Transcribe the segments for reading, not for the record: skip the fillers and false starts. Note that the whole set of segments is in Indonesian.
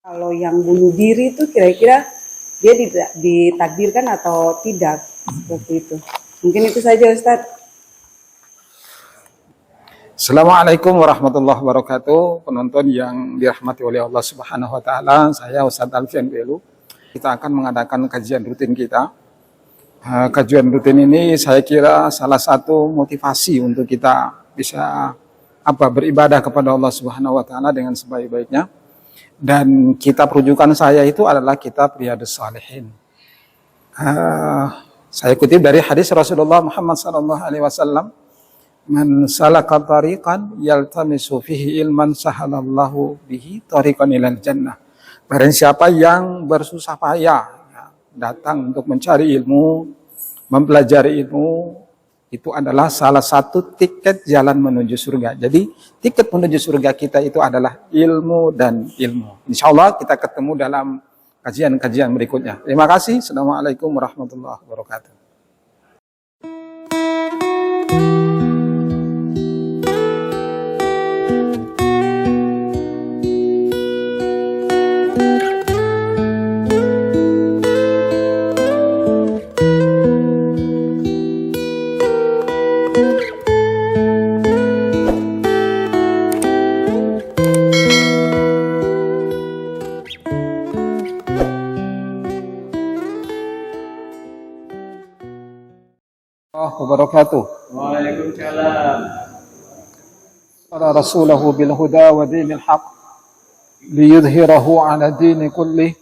Kalau yang bunuh diri itu kira-kira dia ditakdirkan atau tidak seperti itu. Mungkin itu saja Ustadz. Assalamualaikum warahmatullahi wabarakatuh. Penonton yang dirahmati oleh Allah Subhanahu wa taala, saya Ustadz Alfian Belu. Kita akan mengadakan kajian rutin kita. Kajian rutin ini saya kira salah satu motivasi untuk kita bisa beribadah kepada Allah Subhanahu wa taala dengan sebaik-baiknya. Dan kitab rujukan saya itu adalah kitab Riyadhus Shalihin. Saya kutip dari hadis Rasulullah Muhammad SAW. Man salaka tariqan yaltamisu fihi ilman sahalallahu bihi tariqan ilal jannah. Barang siapa yang bersusah payah datang untuk mencari ilmu, mempelajari ilmu, itu adalah salah satu tiket jalan menuju surga. Jadi tiket menuju surga kita itu adalah ilmu dan ilmu. Insya Allah kita ketemu dalam kajian-kajian berikutnya. Terima kasih. Assalamualaikum warahmatullahi wabarakatuh. Wabarakatuh. Waalaikumsalam. Ala rasulahu bil huda wa dinil haq liyudhhirahu ala dini kullih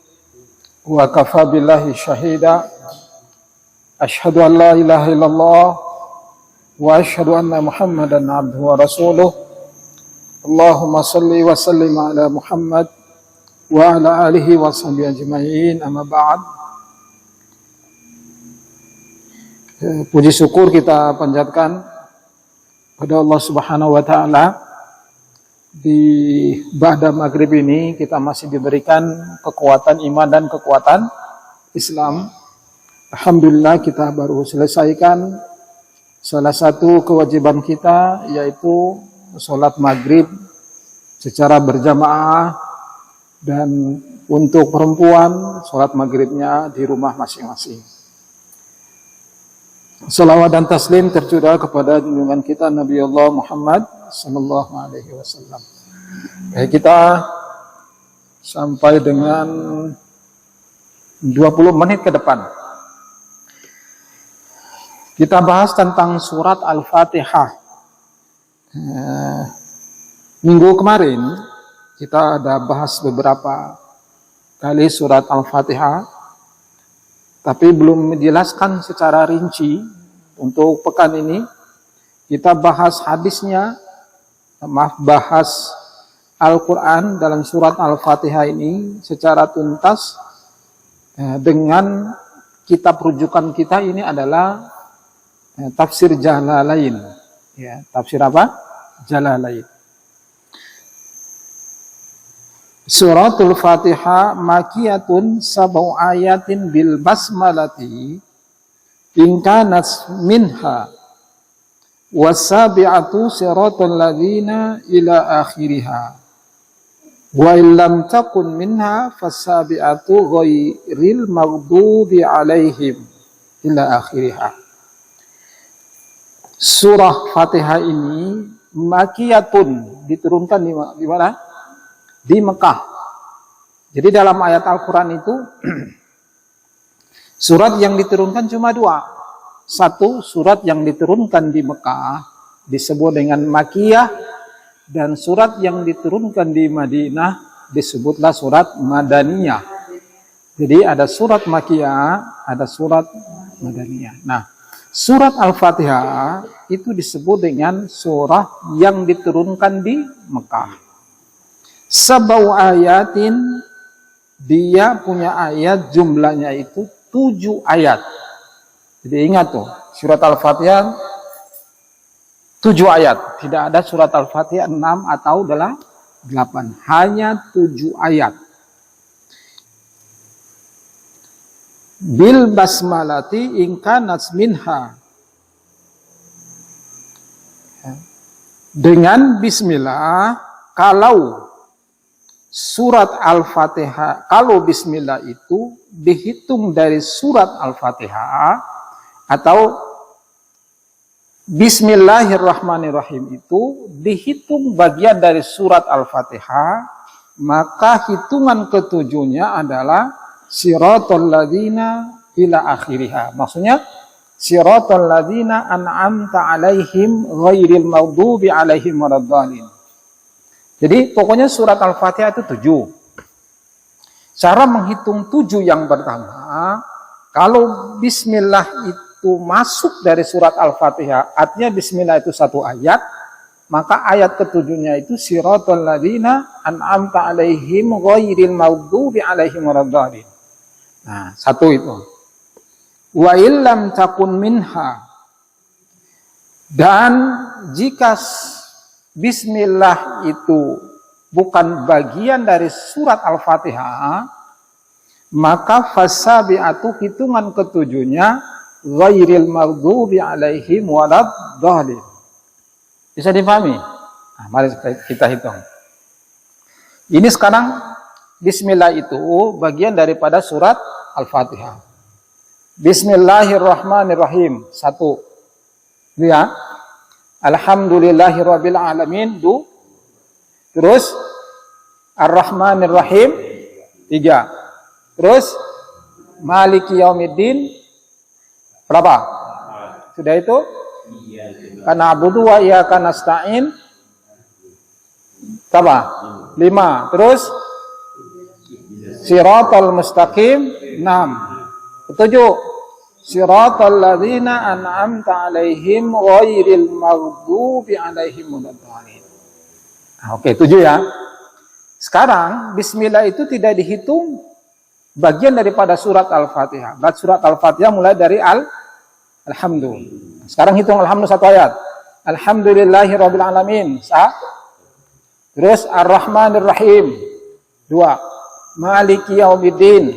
wa kafa billahi syahida. Asyhadu an la ilaha illallah wa asyhadu anna Muhammadan abduhu wa rasuluh. Allahumma salli wa sallim ala Muhammad wa ala alihi wa sahbihi ajma'in. Amma ba'd. Puji syukur kita panjatkan pada Allah Subhanahu wa taala. Di ba'da maghrib ini kita masih diberikan kekuatan iman dan kekuatan Islam. Alhamdulillah kita baru selesaikan salah satu kewajiban kita, yaitu sholat maghrib secara berjamaah, dan untuk perempuan sholat maghribnya di rumah masing-masing. Salawat dan taslim tercurah kepada junjungan kita Nabi Allah Muhammad sallallahu alaihi wasallam. Baik, kita sampai dengan 20 menit ke depan. Kita bahas tentang surat Al-Fatihah. Minggu kemarin kita ada bahas beberapa kali surat Al-Fatihah, tapi belum menjelaskan secara rinci. Untuk pekan ini kita bahas bahas Al-Quran dalam surat Al-Fatihah ini secara tuntas, dengan kitab rujukan kita ini adalah tafsir Jalalain. Ya, tafsir apa? Jalalain. Suratul Fatihah makiyatun sab'u ayatin bil basmalati in kanat minha wasabi'atu siratal ladzina ila akhiriha wa illam takun minha fasabi'atu ghairil maghdubi alaihim ila akhiriha. Surah Fatihah ini makiyatun, diturunkan di mana? Di Mekah. Jadi dalam ayat Al-Quran itu surat yang diturunkan cuma dua. Satu, surat yang diturunkan di Mekah disebut dengan Makiyah, dan surat yang diturunkan di Madinah disebutlah surat Madaniyah. Jadi ada surat Makiyah, ada surat Madaniyah. Nah, surat Al-Fatihah itu disebut dengan surah yang diturunkan di Mekah. Sab'u ayatin, dia punya ayat jumlahnya itu 7 ayat. Jadi ingat tuh, surat Al-Fatihah 7 ayat. Tidak ada surat Al-Fatihah 6 atau 8. Hanya 7 ayat. Bil basmalati in kanat minha. Dengan bismillah, kalau surat Al-Fatihah, kalau bismillah itu dihitung dari surat Al-Fatihah, atau Bismillahirrahmanirrahim itu dihitung bagian dari surat Al-Fatihah, maka hitungan ketujuhnya adalah siratal ladzina ila akhiriha. Maksudnya siratal ladzina an'amta alaihim ghairil maghdubi alaihim waladdallin. Jadi pokoknya surat Al-Fatihah itu 7. Cara menghitung 7 yang pertama, kalau bismillah itu masuk dari surat Al-Fatihah, artinya bismillah itu satu ayat, maka ayat ketujuhnya itu siratal ladzina an'amta alaihim ghairil maghdubi alaihim waladdallin. Nah, satu itu. Wa illam takun minha, dan jika bismillah itu bukan bagian dari surat Al-Fatihah, maka fasabi'atu, hitungan ketujuhnya ghairil maghdubi alaihim waladdallin. Bisa dipahami? Nah, mari kita hitung. Ini sekarang bismillah itu bagian daripada surat Al-Fatihah. Bismillahirrahmanirrahim. 1. Lihat. Alhamdulillahirabbil alamin. 2. Terus Ar-Rahmanir-Rahim. 3. Terus Maliki Yaumiddin. Berapa? Sudah itu? Kana abudu wa iyyaka nasta'in. Berapa? 5. Terus Siratal mustaqim. 6. 7. Siratal ladzina an'amta alaihim ghairil maghdubi alaihim waladdallin. Oke, 7 ya. Sekarang bismillah itu tidak dihitung bagian daripada surat Al-Fatihah. Surat Al-Fatihah mulai dari Alhamdulillah. Sekarang hitung Alhamdulillah satu ayat. Alhamdulillahirabbil alamin. Terus Ar-Rahmanir-Rahim. 2. Maliki Yaumiddin.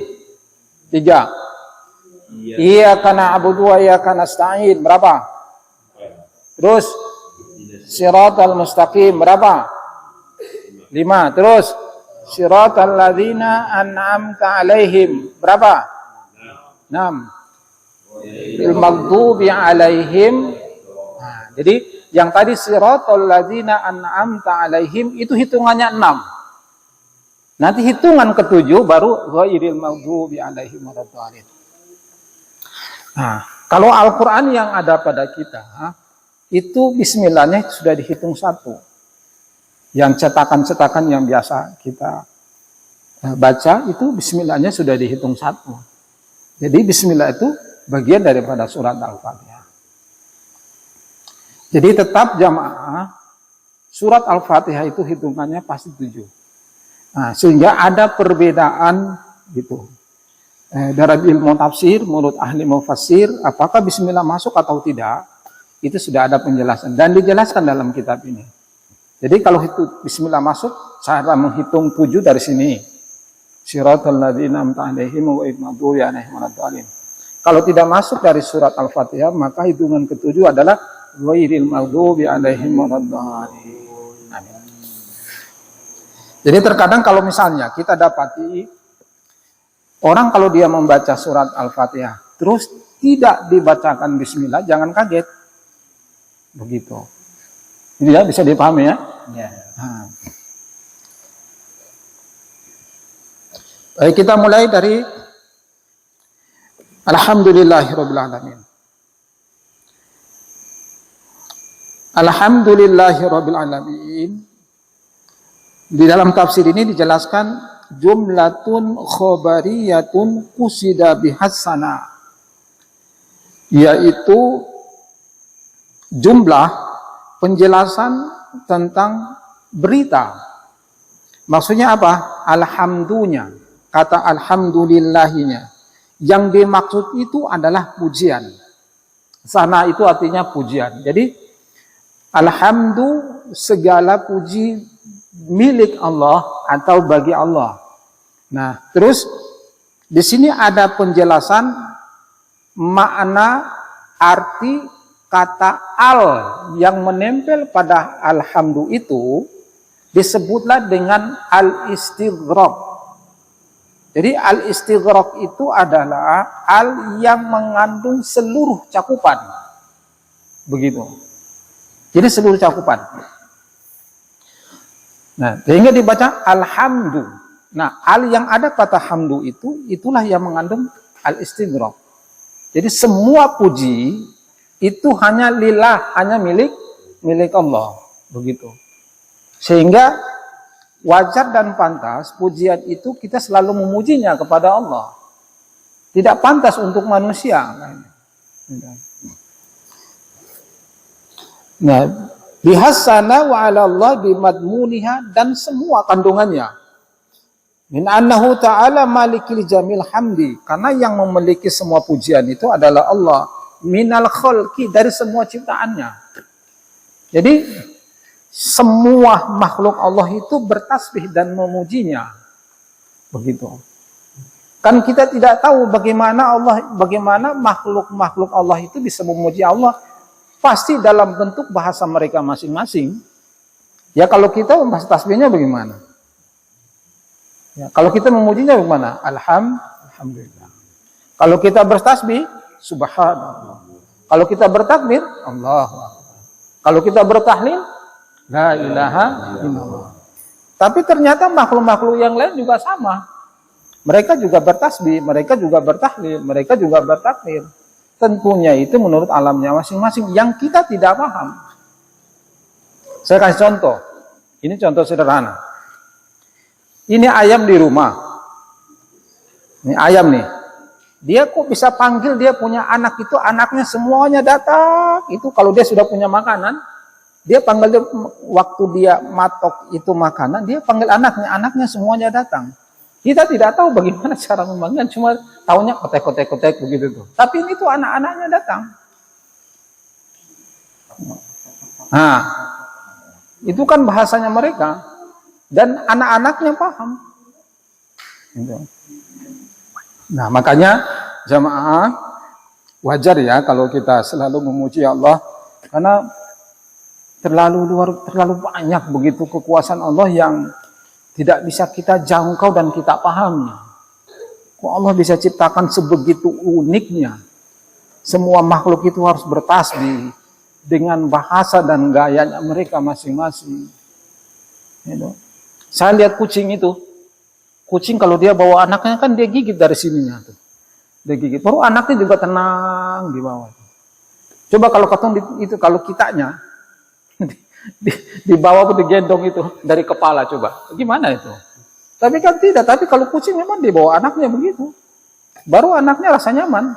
3. Iyyaka na'budu wa iyyaka nasta'in. Berapa? Terus Siratal mustaqim. Berapa? 5. Terus Siratal ladzina an'amta alaihim. Berapa? 6. Bil maghdubi alaihim. Nah, jadi yang tadi siratal ladzina an'amta alaihim itu hitungannya 6. Nanti hitungan ke-7 baru ghairil maghdubi alaihim waladdallin. Nah, kalau Al-Qur'an yang ada pada kita itu bismillahnya sudah dihitung 1. Yang cetakan-cetakan yang biasa kita baca itu bismillahnya sudah dihitung 1. Jadi bismillah itu bagian daripada surat Al-Fatihah. Jadi tetap jamaah surat Al-Fatihah itu hitungannya pasti 7. Nah, sehingga ada perbedaan gitu. Dalam ilmu tafsir, menurut ahli mufassir, apakah bismillah masuk atau tidak, itu sudah ada penjelasan dan dijelaskan dalam kitab ini. Jadi kalau itu bismillah masuk, cara menghitung 7 dari sini. Siratal ladzina an'amta alaihim ghairil maghdubi alaihim waladdallin. Kalau tidak masuk dari surat Al-Fatihah, maka hitungan ke-7 adalah ghairil maghdubi alaihim waladdallin. Amin. Jadi terkadang kalau misalnya kita dapati orang kalau dia membaca surat Al-Fatihah terus tidak dibacakan bismillah, jangan kaget. Begitu. Ini ya bisa dipahami ya? Ya. Nah. Baik, kita mulai dari Alhamdulillahirabbil alamin. Alhamdulillahirabbil alamin. Di dalam tafsir ini dijelaskan jumlatun khobariyatun qusida bihassana, yaitu jumlah penjelasan tentang berita. Maksudnya apa? Alhamdulillah, kata alhamdulillahinya. Yang dimaksud itu adalah pujian. Sana itu artinya pujian. Jadi alhamdulillah, segala puji milik Allah atau bagi Allah. Nah, terus di sini ada penjelasan makna arti kata al yang menempel pada alhamdulillah itu disebutlah dengan al-istighraq. Jadi al-istighraq itu adalah al yang mengandung seluruh cakupan. Begitu. Jadi seluruh cakupan. Nah, sehingga dibaca alhamdu. Nah, al yang ada kata hamdu itu, itulah yang mengandung al-istighraq. Jadi semua puji itu hanya lillah, hanya milik Allah. Begitu. Sehingga wajar dan pantas pujian itu kita selalu memujinya kepada Allah. Tidak pantas untuk manusia. Nah, bihassana wa 'ala Allah bimadmuniha, dan semua kandungannya. Min annahu ta'ala malikil jamil hamdi, karena yang memiliki semua pujian itu adalah Allah. Minal khalqi, dari semua ciptaannya. Jadi semua makhluk Allah itu bertasbih dan memujinya. Begitu. Kan kita tidak tahu bagaimana makhluk-makhluk Allah itu bisa memuji Allah. Pasti dalam bentuk bahasa mereka masing-masing. Ya kalau kita membahas tasbihnya bagaimana? Ya, kalau kita memujinya bagaimana? Alhamdulillah. Kalau kita bertasbih, subhanallah. Kalau kita bertakbir, Allahu Akbar. Kalau kita bertahlil, la ilaha illallah. Tapi ternyata makhluk-makhluk yang lain juga sama. Mereka juga bertasbih, mereka juga bertahlil, mereka juga bertakbir. Tentunya itu menurut alamnya masing-masing yang kita tidak paham. Saya kasih contoh. Ini contoh sederhana. Ini ayam di rumah. Ini ayam nih. Dia kok bisa panggil dia punya anak itu, anaknya semuanya datang. Itu kalau dia sudah punya makanan, dia panggil dia, waktu dia matok itu makanan, dia panggil anaknya semuanya datang. Kita tidak tahu bagaimana cara memanggil, cuma tahunya kotek begitu tuh. Tapi ini tuh anak-anaknya datang. Nah, itu kan bahasanya mereka dan anak-anaknya paham. Nah, makanya jamaah wajar ya kalau kita selalu memuji Allah, karena terlalu banyak begitu kekuasaan Allah yang tidak bisa kita jangkau dan kita pahami. Kok Allah bisa ciptakan sebegitu uniknya. Semua makhluk itu harus bertasbih dengan bahasa dan gayanya mereka masing-masing. Saya lihat kucing itu. Kucing kalau dia bawa anaknya kan dia gigit dari sininya tuh. Dia gigit. Baru anaknya juga tenang di bawah. Coba kalau kalau kitanya dibawa ke digendong itu dari kepala, coba gimana itu? Tapi kan tidak. Tapi kalau kucing memang dibawa anaknya begitu, baru anaknya rasa nyaman.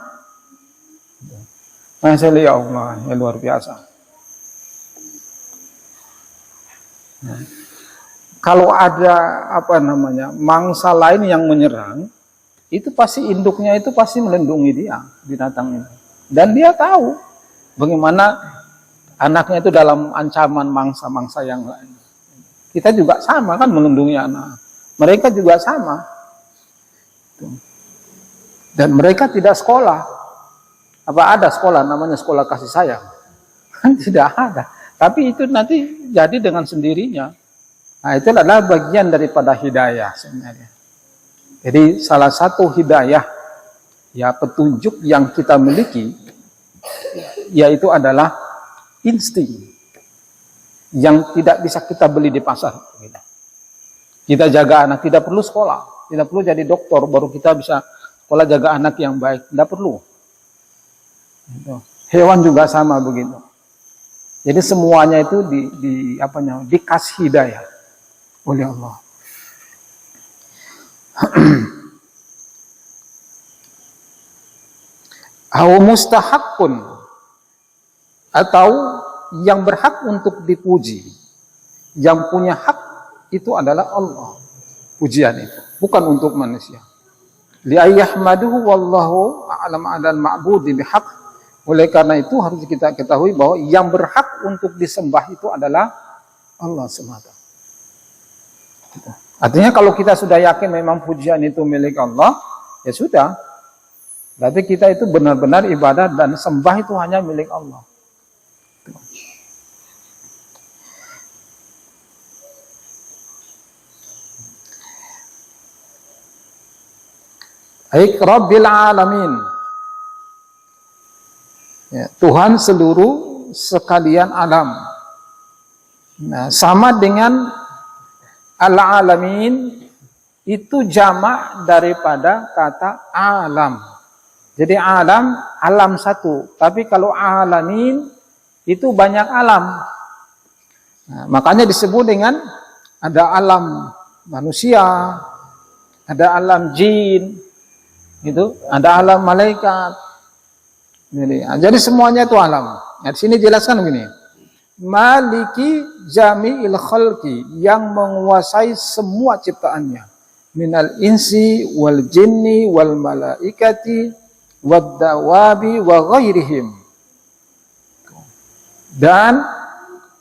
Nah, saya lihat Allah yang luar biasa. Nah, kalau ada mangsa lain yang menyerang, itu pasti induknya itu pasti melindungi dia, binatang itu, dan dia tahu bagaimana anaknya itu dalam ancaman mangsa-mangsa yang lain. Kita juga sama kan melindungi anak. Mereka juga sama. Dan mereka tidak sekolah. Apa ada sekolah namanya sekolah kasih sayang? Kan tidak ada. Tapi itu nanti jadi dengan sendirinya. Nah, itu adalah bagian daripada hidayah sebenarnya. Jadi salah satu hidayah, ya petunjuk yang kita miliki, yaitu adalah insting yang tidak bisa kita beli di pasar. Kita jaga anak, tidak perlu sekolah, tidak perlu jadi dokter baru kita bisa sekolah jaga anak yang baik, tidak perlu. Hewan juga sama begitu. Jadi semuanya itu dikasih hidayah oleh Allah. Au mustahaqqun, atau yang berhak untuk dipuji, yang punya hak itu adalah Allah. Pujian itu bukan untuk manusia. Li ayyahmaduhu wallahu a'lam adal ma'budi bihaq. Oleh karena itu harus kita ketahui bahwa yang berhak untuk disembah itu adalah Allah semata. Artinya kalau kita sudah yakin memang pujian itu milik Allah, ya sudah. Berarti kita itu benar-benar ibadah dan sembah itu hanya milik Allah. Ai Rabbil Alamin. Ya, Tuhan seluruh sekalian alam. Nah, sama dengan al-alamin itu jamak daripada kata alam. Jadi alam satu. Tapi kalau alamin itu banyak alam. Nah, makanya disebut dengan ada alam manusia, ada alam jin, gitu, ada alam malaikat. Jadi semuanya itu alam. Nah, di sini jelaskan begini. Maliki jami'il khalqi, yang menguasai semua ciptaannya, minal insi wal jinni wal malaikati wad dawabi wa ghairihim, dan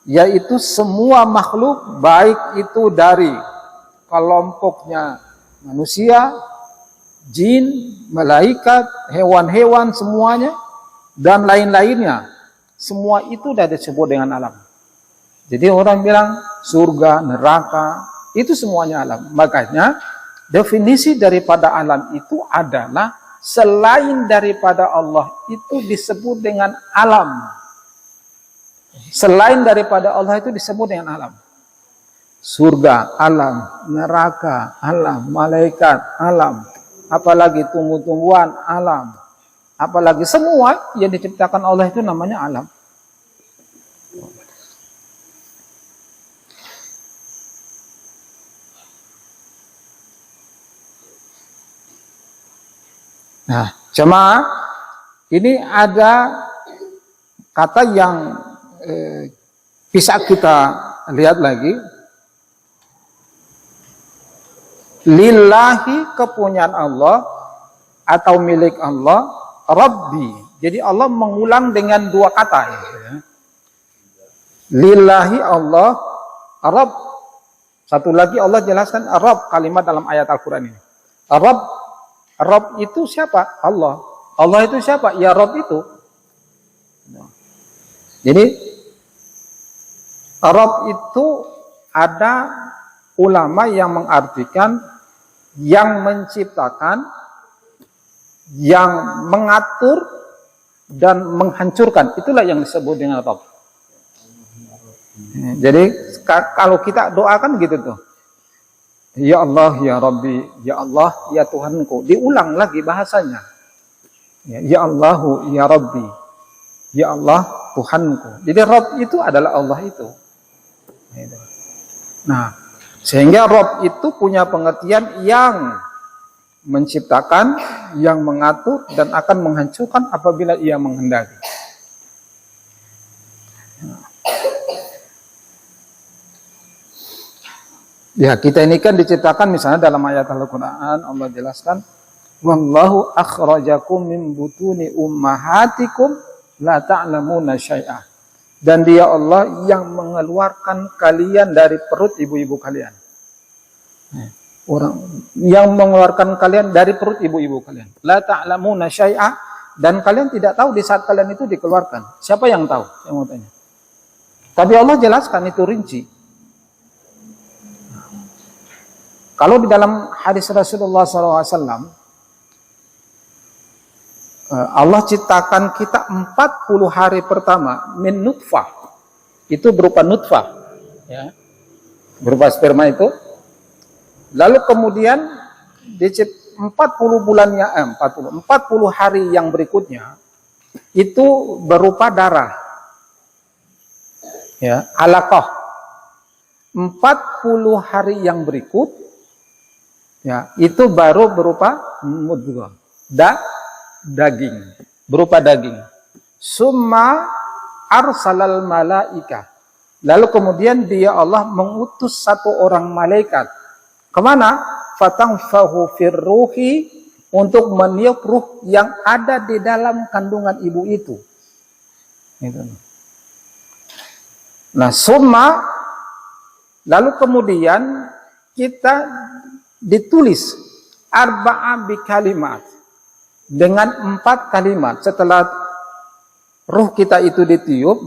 yaitu semua makhluk, baik itu dari kelompoknya manusia, jin, malaikat, hewan-hewan semuanya dan lain-lainnya. Semua itu sudah disebut dengan alam. Jadi orang bilang surga, neraka, itu semuanya alam. Makanya definisi daripada alam itu adalah selain daripada Allah itu disebut dengan alam. Selain daripada Allah itu disebut dengan alam. Surga, alam, neraka, alam, malaikat, alam. Apalagi tumbuh-tumbuhan, alam. Apalagi semua yang diciptakan Allah itu namanya alam. Nah, jemaah, ini ada kata yang bisa kita lihat lagi. Lillahi, kepunyaan Allah atau milik Allah, Rabbi. Jadi Allah mengulang dengan dua kata. Ya. Lillahi Allah, Rabb. Satu lagi Allah jelaskan Rabb, kalimat dalam ayat Al-Quran ini. Rabb itu siapa? Allah. Allah itu siapa? Ya Rabb itu. Jadi Rabb itu ada ulama yang mengartikan yang menciptakan, yang mengatur dan menghancurkan. Itulah yang disebut dengan Rabb. Jadi kalau kita doakan gitu tuh. Ya Allah, ya Rabbi, ya Allah, ya Tuhanku. Diulang lagi bahasanya. Ya Allahu, ya Rabbi, ya Allah, Tuhanku. Jadi Rabb itu adalah Allah itu. Nah, sehingga Rabb itu punya pengertian yang menciptakan, yang mengatur, dan akan menghancurkan apabila ia menghendaki. Ya, kita ini kan diciptakan misalnya dalam ayat Al-Quran, Allah jelaskan, Wallahu akhrajakum min butuni ummahatikum la ta'lamuna syai'ah. Dan dia Allah yang mengeluarkan kalian dari perut ibu-ibu kalian. Orang yang mengeluarkan kalian dari perut ibu-ibu kalian. La ta'lamuna syai'ah, dan kalian tidak tahu di saat kalian itu dikeluarkan. Siapa yang tahu? Yang mau tanya. Tapi Allah jelaskan itu rinci. Kalau di dalam hadis Rasulullah SAW, Allah ciptakan kita 40 hari pertama min nutfah. Itu berupa nutfah, ya, berupa sperma itu. Lalu kemudian 40 bulannya 40 hari yang berikutnya itu berupa darah. Ya, alaqah. 40 hari yang berikut, ya, itu baru berupa mudghah, daging, berupa daging. Summa arsalal malaika. Lalu kemudian dia Allah mengutus satu orang malaikat. Kemana? Fatangfahu firruhi, untuk meniup ruh yang ada di dalam kandungan ibu itu. Nah, summa, lalu kemudian kita ditulis arba'a bi kalimat, dengan 4 kalimat. Setelah ruh kita itu ditiup,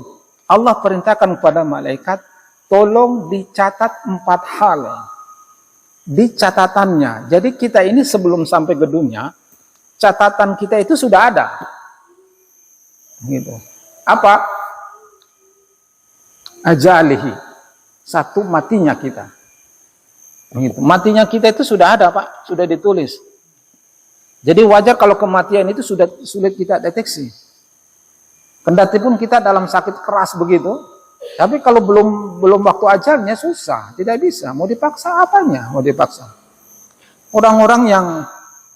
Allah perintahkan kepada malaikat, tolong dicatat 4 hal di catatannya. Jadi kita ini sebelum sampai ke dunia, catatan kita itu sudah ada. Gitu. Apa? Ajalihi. Satu, matinya kita. Gitu. Matinya kita itu sudah ada, Pak, sudah ditulis. Jadi wajar kalau kematian itu sudah sulit kita deteksi. Kendati pun kita dalam sakit keras begitu, tapi kalau belum waktu ajalnya susah, tidak bisa. Mau dipaksa apanya? Mau dipaksa. Orang-orang yang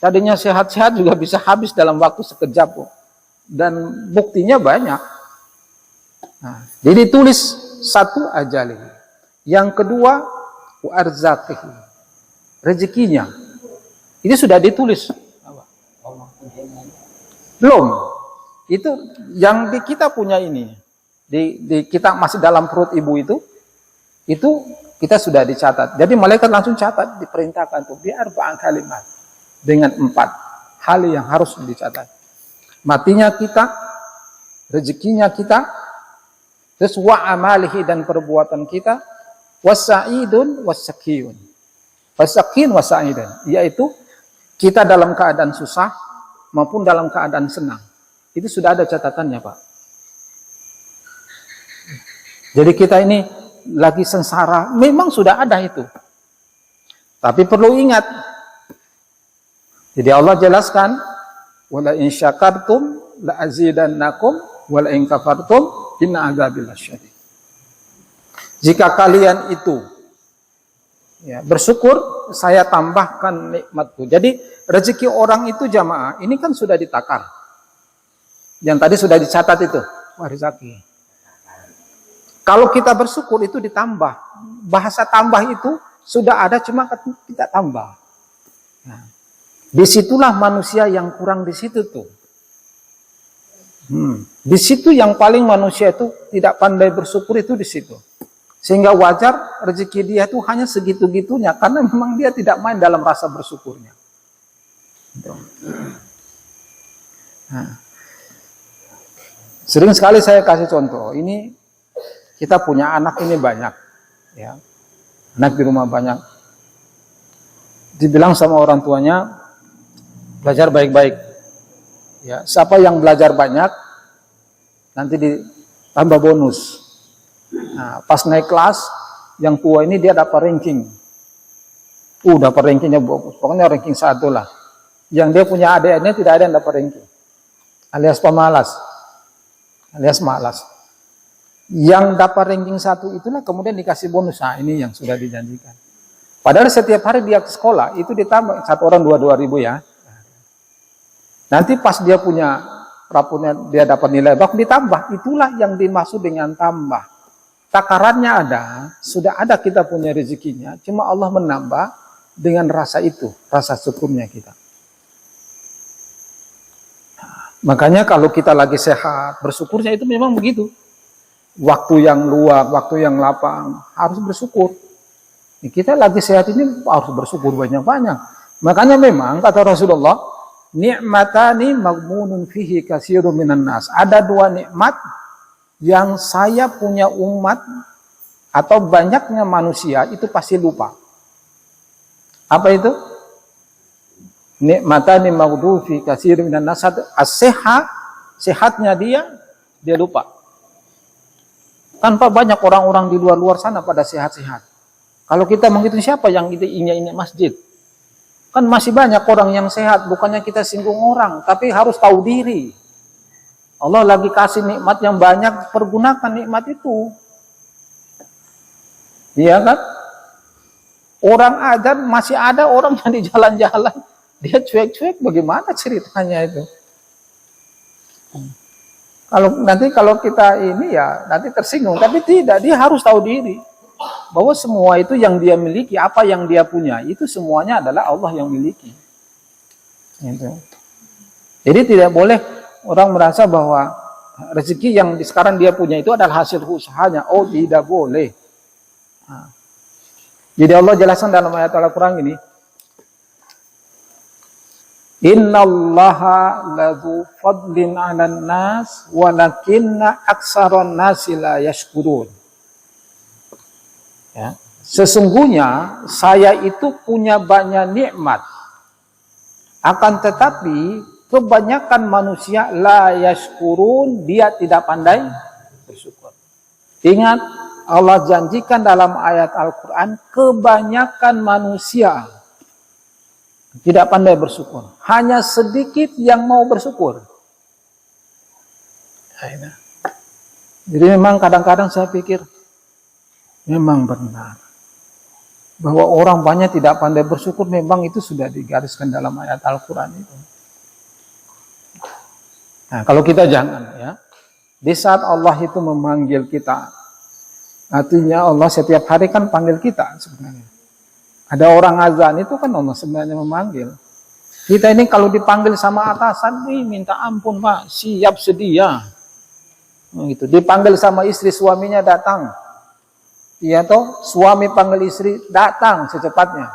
tadinya sehat-sehat juga bisa habis dalam waktu sekejap, dan buktinya banyak. Nah, jadi tulis satu ajali. Yang kedua, arzaqihi, rezekinya. Ini sudah ditulis. Belum. Itu yang kita punya ini. Kita masih dalam perut ibu itu kita sudah dicatat. Jadi malaikat langsung catat, diperintahkan tuh bi arba'an kalimat, dengan 4 hal yang harus dicatat. Matinya kita, rezekinya kita, terus wa amalihi, dan perbuatan kita, wasa'idun wasakiyun. Wasakin wasa'idun, yaitu kita dalam keadaan susah maupun dalam keadaan senang. Itu sudah ada catatannya, Pak. Jadi kita ini lagi sengsara, memang sudah ada itu. Tapi perlu ingat. Jadi Allah jelaskan, wala in syakartum la azidannakum wala in kafartum inna adzabi lasyadid. Jika kalian itu bersyukur, saya tambahkan nikmatku. Jadi rezeki orang itu jamaah, ini kan sudah ditakar. Yang tadi sudah dicatat itu, rezeki. Kalau kita bersyukur itu ditambah. Bahasa tambah itu sudah ada, cuma kita tambah. Nah, disitulah manusia yang kurang di situ tuh. Di situ yang paling manusia itu tidak pandai bersyukur itu di situ. Sehingga wajar rezeki dia itu hanya segitu-gitunya, karena memang dia tidak main dalam rasa bersyukurnya. Nah, sering sekali saya kasih contoh. Ini kita punya anak ini banyak, ya, anak di rumah banyak. Dibilang sama orang tuanya, belajar baik-baik. Ya, siapa yang belajar banyak, nanti ditambah bonus. Nah, pas naik kelas, yang tua ini dia dapat ranking. Dapat rankingnya, pokoknya ranking 1 lah. Yang dia punya adik-adiknya tidak ada yang dapat ranking. Alias pemalas. Alias malas. Yang dapat ranking 1 itulah kemudian dikasih bonus. Nah, ini yang sudah dijanjikan. Padahal setiap hari dia ke sekolah, itu ditambah, 1 orang 2.000 ya. Nanti pas dia punya rapotnya, dia dapat nilai bagus, ditambah. Itulah yang dimaksud dengan tambah. Takarannya ada, sudah ada kita punya rezekinya, cuma Allah menambah dengan rasa itu, rasa syukurnya kita. Makanya kalau kita lagi sehat, bersyukurnya itu memang begitu. Waktu yang luang, waktu yang lapang, harus bersyukur. Kita lagi sehat ini harus bersyukur banyak-banyak. Makanya memang kata Rasulullah, ni'matani maghmunun fihi katsirun minan nas. Ada 2 nikmat yang saya punya umat atau banyaknya manusia itu pasti lupa. Apa itu? Ni'matani maghmunun fihi katsirun minan nas. As-sehat, sehatnya dia lupa. Tanpa banyak orang-orang di luar sana pada sehat-sehat. Kalau kita menghitung siapa yang kita ingat masjid, kan masih banyak orang yang sehat. Bukannya kita singgung orang, tapi harus tahu diri. Allah lagi kasih nikmat yang banyak, pergunakan nikmat itu. Iya kan? Orang aja masih ada orang yang di jalan-jalan, dia cuek-cuek, bagaimana ceritanya itu? Kalau kita ini ya nanti tersinggung, tapi tidak, dia harus tahu diri bahwa semua itu yang dia miliki, apa yang dia punya, itu semuanya adalah Allah yang miliki. Gitu. Jadi tidak boleh orang merasa bahwa rezeki yang sekarang dia punya itu adalah hasil usahanya. Oh, tidak boleh. Nah. Jadi Allah jelaskan dalam ayat Al-Quran ini, innallaha ladzu fadlin 'alan nas walakinna aktsaron nasi la yashkurun. Ya, sesungguhnya saya itu punya banyak nikmat, akan tetapi kebanyakan manusia la yashkurun, dia tidak pandai bersyukur. Ingat, Allah janjikan dalam ayat Al-Quran, kebanyakan manusia tidak pandai bersyukur. Hanya sedikit yang mau bersyukur. Jadi memang kadang-kadang saya pikir, memang benar. Bahwa orang banyak tidak pandai bersyukur, memang itu sudah digariskan dalam ayat Al-Quran itu. Nah, kalau kita jangan ya. Di saat Allah itu memanggil kita, artinya Allah setiap hari kan panggil kita sebenarnya. Ada orang azan itu kan Allah sebenarnya memanggil. Kita ini kalau dipanggil sama atasan, minta ampun Pak, siap sedia. Gitu. Dipanggil sama istri, suaminya datang. Iya toh, suami panggil istri, datang secepatnya.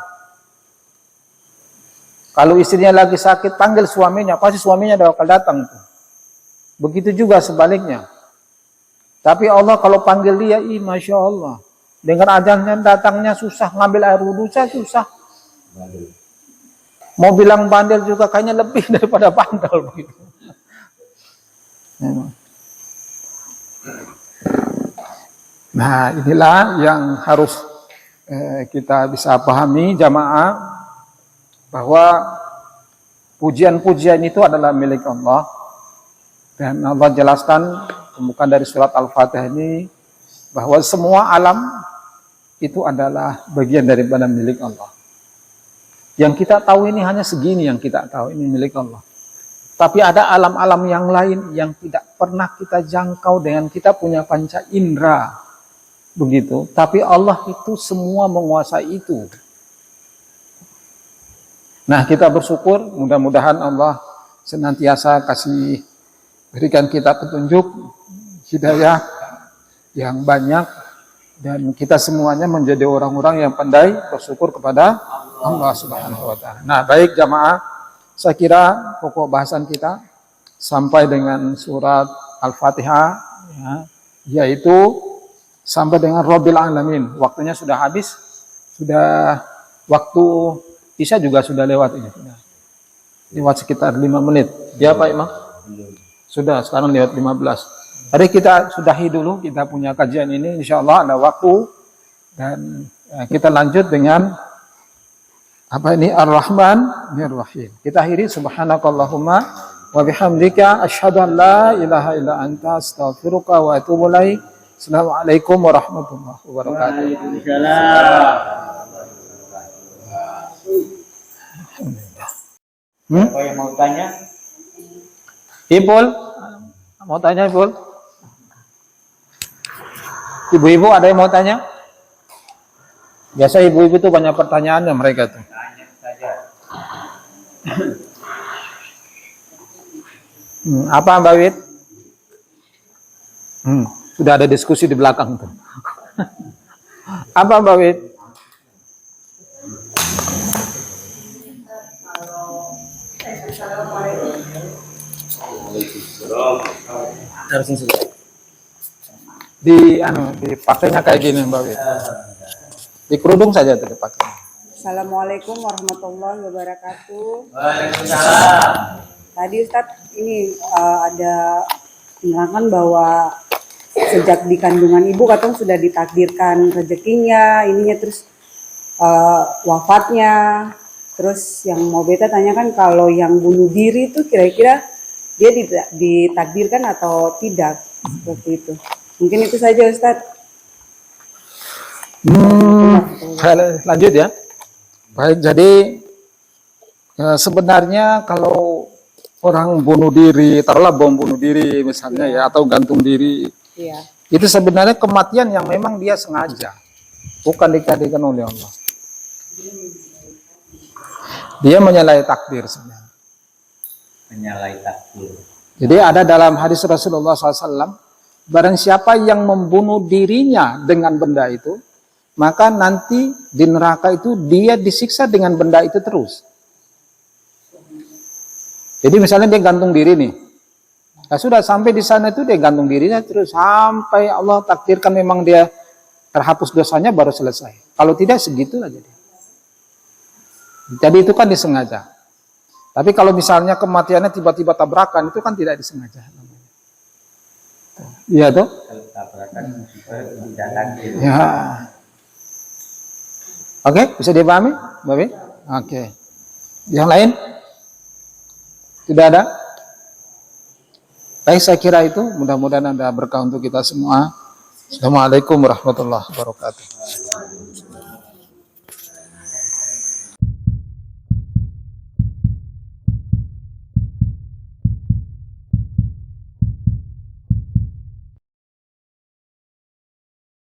Kalau istrinya lagi sakit, panggil suaminya, pasti suaminya bakal datang tuh. Begitu juga sebaliknya. Tapi Allah kalau panggil dia, Masya Allah. Dengan azannya datangnya susah, ngambil air wudhu susah. Mau bilang bandel juga kayaknya lebih daripada bandel begitu. Nah, inilah yang harus kita bisa pahami jamaah, bahwa pujian-pujian itu adalah milik Allah. Dan Allah jelaskan, bukan dari surat Al-Fatihah ini, bahwa semua alam itu adalah bagian daripada milik Allah. Yang kita tahu ini hanya segini yang kita tahu, ini milik Allah. Tapi ada alam-alam yang lain yang tidak pernah kita jangkau dengan kita punya panca indera. Begitu. Tapi Allah itu semua menguasai itu. Nah, kita bersyukur, mudah-mudahan Allah senantiasa berikan kita petunjuk, hidayah yang banyak, dan kita semuanya menjadi orang-orang yang pandai bersyukur kepada Allah Subhanahu wa Ta'ala. Nah, baik jamaah, saya kira pokok bahasan kita sampai dengan surat Al-Fatihah, ya, yaitu sampai dengan Rabbil Alamin. Waktunya sudah habis, sudah waktu Isya juga sudah lewat ini. Lewat sekitar 5 menit. Ya Pak Imam? Sudah, sekarang lewat 15. Tadi kita sudahi dulu, kita punya kajian ini, insya Allah ada waktu. Dan kita lanjut dengan apa ini? Ar-Rahman Ar-Rahim. Kita akhiri, subhanakallahumma wa bihamdika asyhadu an la ilaha illa anta astaghfiruka wa atubu ilaik. Assalamualaikum warahmatullahi wabarakatuh. Apa yang mau tanya? Ipul, mau tanya Ipul? Ibu-ibu ada yang mau tanya? Biasa ibu-ibu itu banyak pertanyaannya mereka tuh. Tanya saja. Apa Mbak Wit? Sudah ada diskusi di belakang tuh. Apa Mbak Wit? Dipakainya kayak gini Mbak Wit. Di kerudung saja tuh dipakai. Assalamualaikum warahmatullahi wabarakatuh. Waalaikumsalam. Tadi Ustadz ini ada menerangkan bahwa sejak di kandungan ibu katanya sudah ditakdirkan rezekinya, ininya, terus wafatnya. Terus yang mau beta tanyakan, kalau yang bunuh diri itu kira-kira dia ditakdirkan atau tidak, seperti itu. Mungkin itu saja Ustadz. Lanjut ya. Baik, jadi sebenarnya kalau orang bunuh diri, taruhlah bom bunuh diri misalnya ya, atau gantung diri, Iya. itu sebenarnya kematian yang memang dia sengaja, bukan dikadikan oleh Allah. Dia menyalahi takdir sebenarnya. Menyalahi takdir. Jadi ada dalam hadis Rasulullah SAW, barang siapa yang membunuh dirinya dengan benda itu, maka nanti di neraka itu dia disiksa dengan benda itu terus. Jadi misalnya dia gantung diri nih, nah sudah sampai di sana itu dia gantung dirinya terus sampai Allah takdirkan memang dia terhapus dosanya baru selesai. Kalau tidak segitu aja dia. Jadi itu kan disengaja. Tapi kalau misalnya kematiannya tiba-tiba tabrakan, itu kan tidak disengaja. Iya tuh? Kalau tabrakan tidak takdir. Ya. Oke, bisa dipahami, Bapak? Oke. Yang lain? Tidak ada? Baik, saya kira itu. Mudah-mudahan ada berkah untuk kita semua. Assalamualaikum warahmatullahi wabarakatuh.